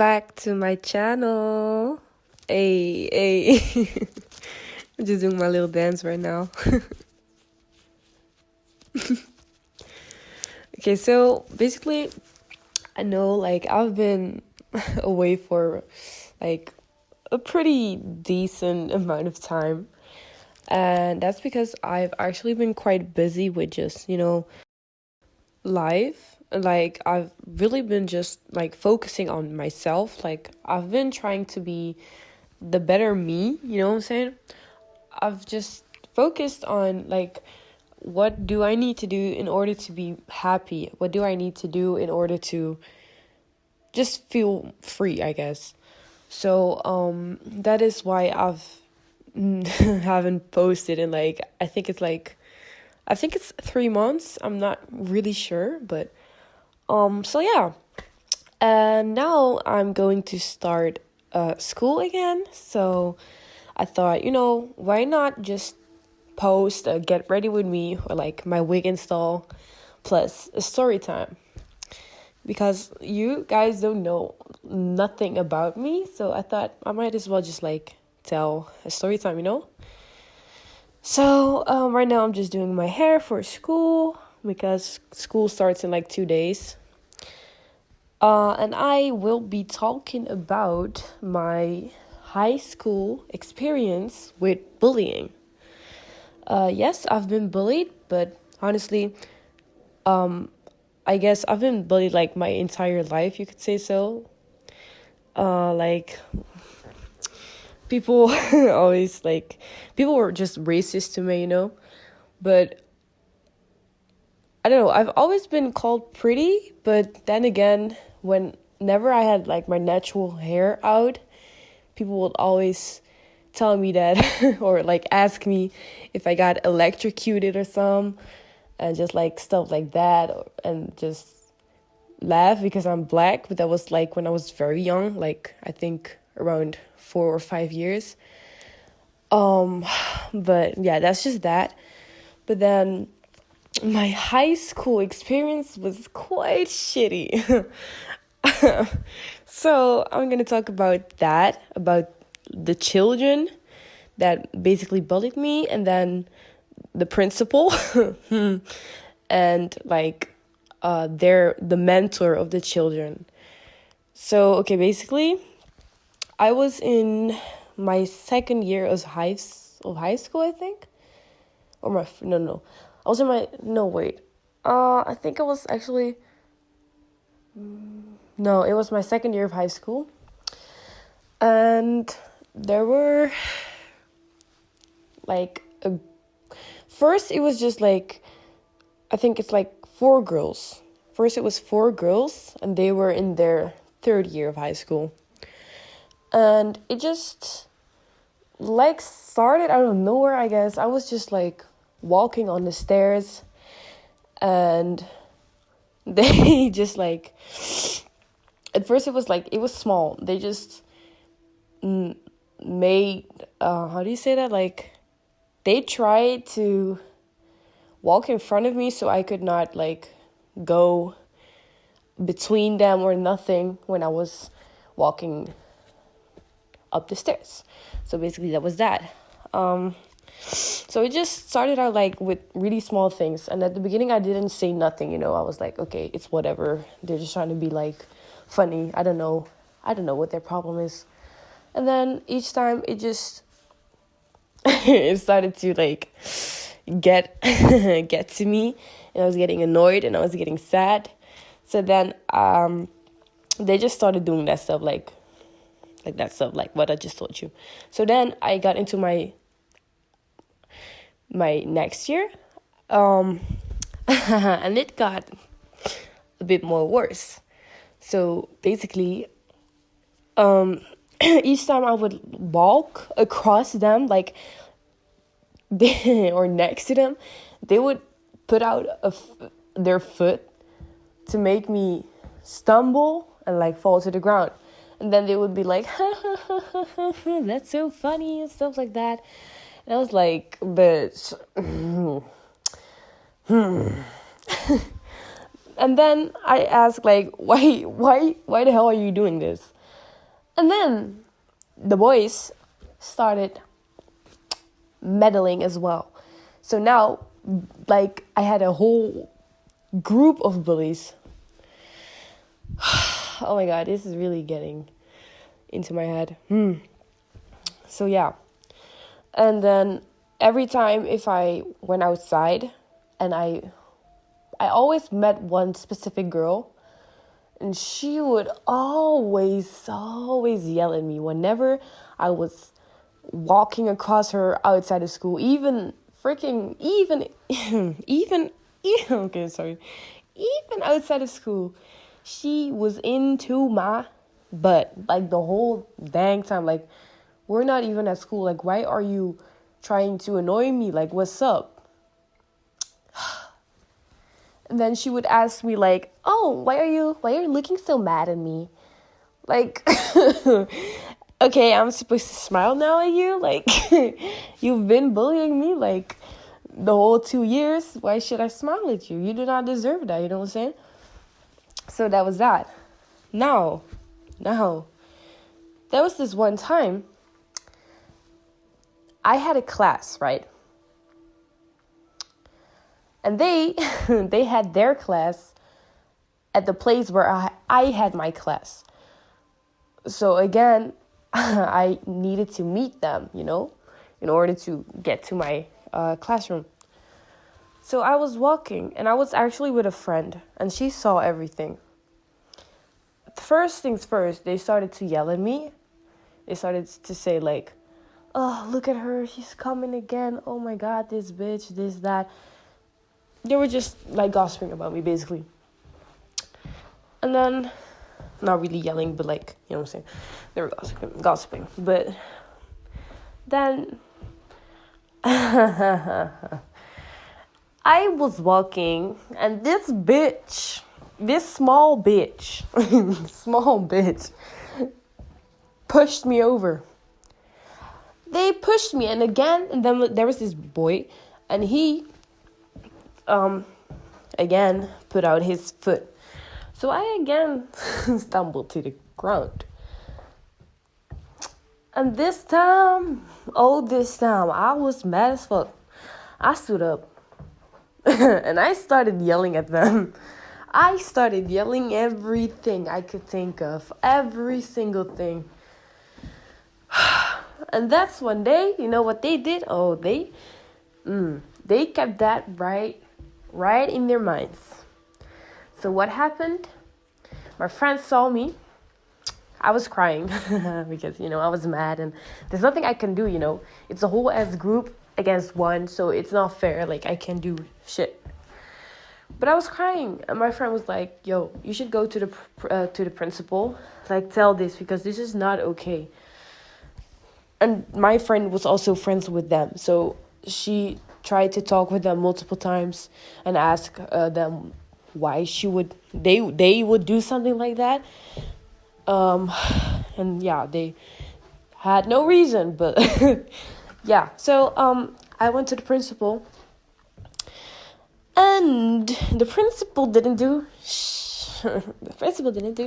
back to my channel. Hey. I'm just doing my little dance right now. Okay, so basically, I know I've been away for a pretty decent amount of time. And that's because I've actually been quite busy with just, life. I've really been just focusing on myself. I've been trying to be the better me, you know what I'm saying? I've just focused on what do I need to do in order to be happy? What do I need to do in order to just feel free, I guess. So that is why I've haven't posted in I think it's 3 months. I'm not really sure, but so yeah. And now I'm going to start school again. So I thought, why not just post a get ready with me or my wig install plus a story time. Because you guys don't know nothing about me, so I thought I might as well just tell a story time, So right now I'm just doing my hair for school because school starts in 2 days. And I will be talking about my high school experience with bullying. Yes, I've been bullied, but honestly, I guess I've been bullied my entire life, you could say so. People always people were just racist to me, but I don't know, I've always been called pretty, but then again, whenever I had my natural hair out, people would always tell me that or ask me if I got electrocuted or something, and just stuff like that, and just laugh because I'm black. But that was when I was very young, I think around 4 or 5 years. But yeah, that's just that. But then my high school experience was quite shitty. So I'm gonna talk about that, about the children that basically bullied me, and then the principal and they're the mentor of the children. So okay, basically I was in my second year of high school, I think. Or my no. I was in my I think it was actually no, it was my second year of high school. And there were first it was just I think it's 4 girls. First it was 4 girls, and they were in their 3rd year of high school. And it just started out of nowhere, I guess. I was just walking on the stairs, and they just at first it was small. They just made how do you say that? They tried to walk in front of me so I could not go between them or nothing when I was walking up the stairs. So basically that was that. So it just started out with really small things, and at the beginning I didn't say nothing, I was okay, it's whatever, they're just trying to be funny. I don't know what their problem is. And then each time it just it started to get to me, and I was getting annoyed and I was getting sad. So then they just started doing that stuff that stuff what I just told you. So then I got into my next year, and it got a bit more worse. So basically each time I would walk across them or next to them, they would put out their foot to make me stumble and fall to the ground. And then they would be that's so funny and stuff like that. And I was bitch. And then I asked why the hell are you doing this? And then the boys started meddling as well. So now, like, I had a whole group of bullies. Oh my god, this is really getting into my head. So yeah. And then every time if I went outside, and I always met one specific girl, and she would always yell at me whenever I was walking across her outside of school, even outside of school. She was into my butt, like, the whole dang time. Like, we're not even at school. Like, why are you trying to annoy me? Like, what's up? And then she would ask me, like, oh, why are you looking so mad at me? Like, okay, I'm supposed to smile now at you? Like, you've been bullying me, like, the whole 2 years. Why should I smile at you? You do not deserve that, you know what I'm saying? So that was that. Now, there was this one time, I had a class, right? And they had their class at the place where I had my class. So again, I needed to meet them, you know, in order to get to my classroom. So I was walking, and I was actually with a friend, and she saw everything. First things first, they started to yell at me. They started to say, like, oh, look at her, she's coming again. Oh my god, this bitch, this, that. They were just, like, gossiping about me, basically. And then, not really yelling, but, like, you know what I'm saying? They were gossiping. But then, I was walking, and this small bitch, pushed me over. They pushed me, and then there was this boy, and he, again, put out his foot. So I again stumbled to the ground. And this time, I was mad as fuck. I stood up. And I started yelling at them. I started yelling everything I could think of. Every single thing. And that's one day, you know what they did? Oh, they kept that right in their minds. So what happened? My friends saw me. I was crying because, you know, I was mad, and there's nothing I can do, you know. It's a whole ass group against one, so it's not fair. Like, I can't do shit. But I was crying, and my friend was like, yo, you should go to the principal. Like, tell this, because this is not okay. And my friend was also friends with them, so she tried to talk with them multiple times and ask them why they would do something like that. And yeah, they had no reason, but yeah. So I went to the principal, and the principal didn't do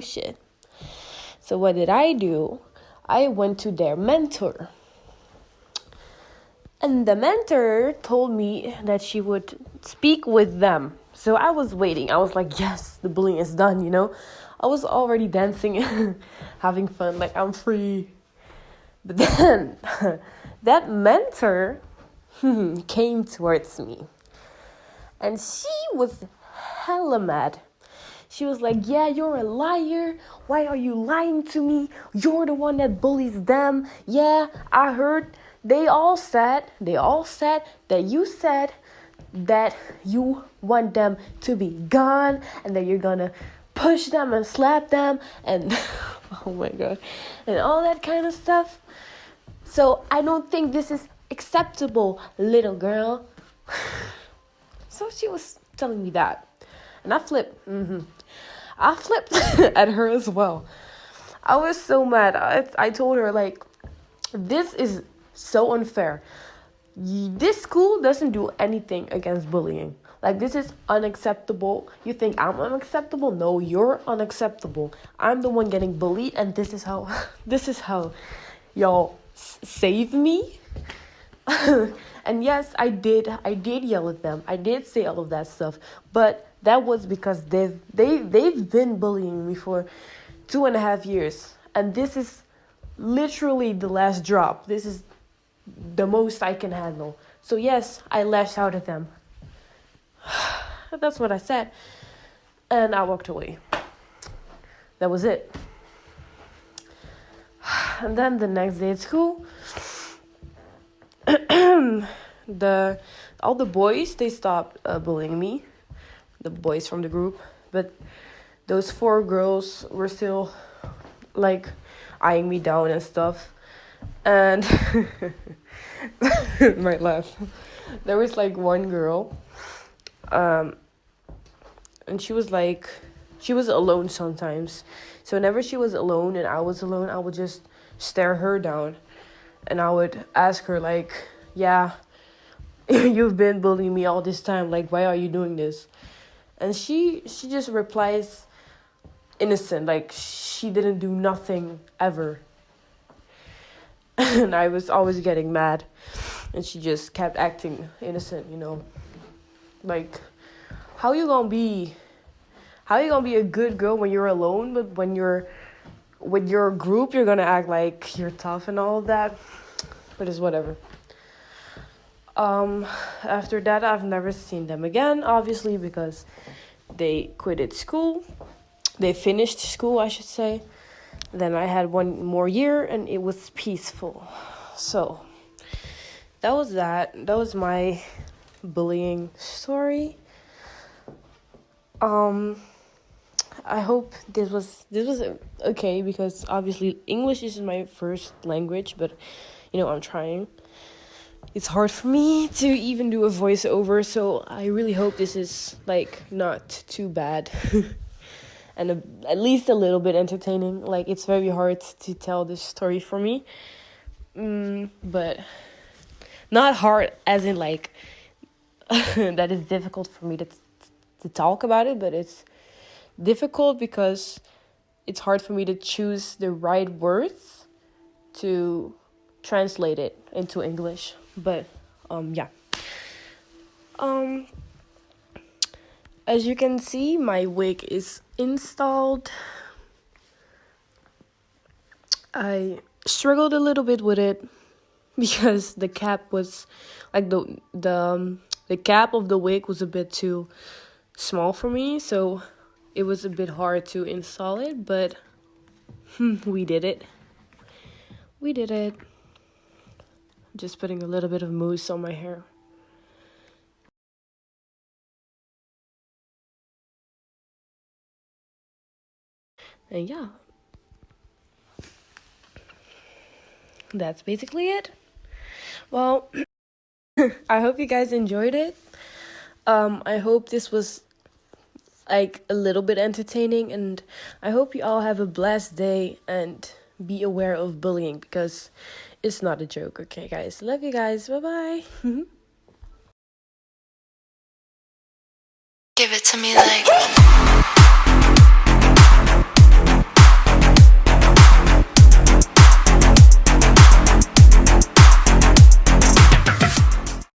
shit. So what did I do? I went to their mentor. And the mentor told me that she would speak with them. So I was waiting. I was like, yes, the bullying is done, you know. I was already dancing, having fun, like, I'm free. But then that mentor came towards me. And she was hella mad. She was like, yeah, you're a liar. Why are you lying to me? You're the one that bullies them. Yeah, I heard they all said that you said that you want them to be gone, and that you're gonna push them and slap them and oh my god, and all that kind of stuff. So I don't think this is acceptable, little girl. So she was telling me that, and I flipped. I flipped at her as well. I was so mad. I told her, like, this is so unfair. This school doesn't do anything against bullying. Like, this is unacceptable. You think I'm unacceptable? No, you're unacceptable. I'm the one getting bullied, and this is how this is how y'all save me. And yes, I did yell at them. I did say all of that stuff, but that was because they've been bullying me for 2.5 years, and this is literally the last drop. This is the most I can handle. So yes, I lashed out at them. That's what I said, and I walked away. That was it. And then the next day at school, all the boys, they stopped bullying me, the boys from the group, but those 4 girls were still like eyeing me down and stuff. And might laugh. There was like one girl, and she was alone sometimes. So whenever she was alone and I was alone, I would just stare her down, and I would ask her like, yeah, you've been bullying me all this time, like, why are you doing this? And she just replies innocent, like she didn't do nothing ever. And I was always getting mad, and she just kept acting innocent, you know. Like, how you gonna be a good girl when you're alone, but when you're with your group, you're gonna act like you're tough and all of that? But it's whatever. After that, I've never seen them again, obviously, because they quitted school. They finished school, I should say. Then I had 1 more year, and it was peaceful. So that was that. That was my bullying story. I hope this was okay, because obviously English is my first language, but you know, I'm trying. It's hard for me to even do a voiceover, so I really hope this is like not too bad. And at least a little bit entertaining. Like, it's very hard to tell this story for me. But not hard as in like that is difficult for me to talk about it, but it's difficult because it's hard for me to choose the right words to translate it into English. But yeah. As you can see, my wig is installed. I struggled a little bit with it because the cap was like the cap of the wig was a bit too small for me, so it was a bit hard to install it, but we did it. Just putting a little bit of mousse on my hair. And yeah, that's basically it. Well, I hope you guys enjoyed it. I hope this was like a little bit entertaining, and I hope you all have a blessed day and be aware of bullying, because it's not a joke. Okay, guys, love you guys. Bye-bye. Give it to me like